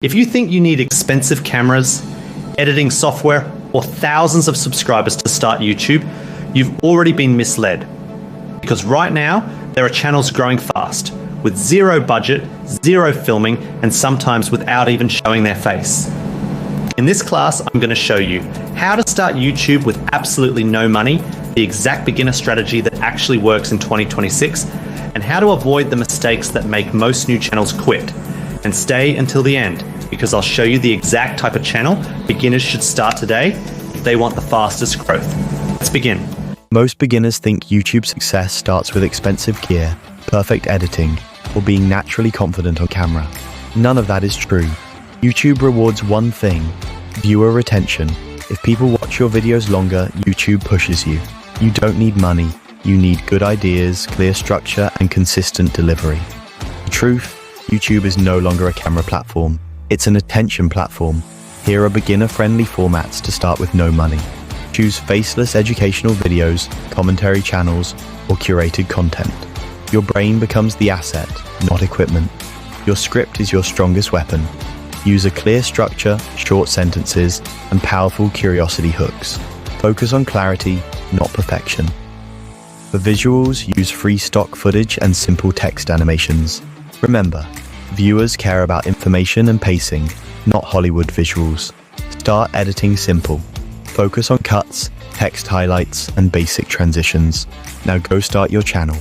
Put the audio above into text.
If you think you need expensive cameras, editing software, or thousands of subscribers to start YouTube, you've already been misled. Because right now, there are channels growing fast, with zero budget, zero filming, and sometimes without even showing their face. In this class, I'm going to show you how to start YouTube with absolutely no money, the exact beginner strategy that actually works in 2026, and how to avoid the mistakes that make most new channels quit. And stay until the end, because I'll show you the exact type of channel beginners should start today if they want the fastest growth. Let's begin. Most beginners think YouTube success starts with expensive gear, perfect editing, or being naturally confident on camera. None of that is true. YouTube rewards one thing: viewer retention. If people watch your videos longer, YouTube pushes you. You don't need money. You need good ideas, clear structure, and consistent delivery. The truth: YouTube is no longer a camera platform. It's an attention platform. Here are beginner-friendly formats to start with no money. Choose faceless educational videos, commentary channels, or curated content. Your brain becomes the asset, not equipment. Your script is your strongest weapon. Use a clear structure, short sentences, and powerful curiosity hooks. Focus on clarity, not perfection. For visuals, use free stock footage and simple text animations. Remember, viewers care about information and pacing, not Hollywood visuals. Start editing simple. Focus on cuts, text highlights, and basic transitions. Now go start your channel.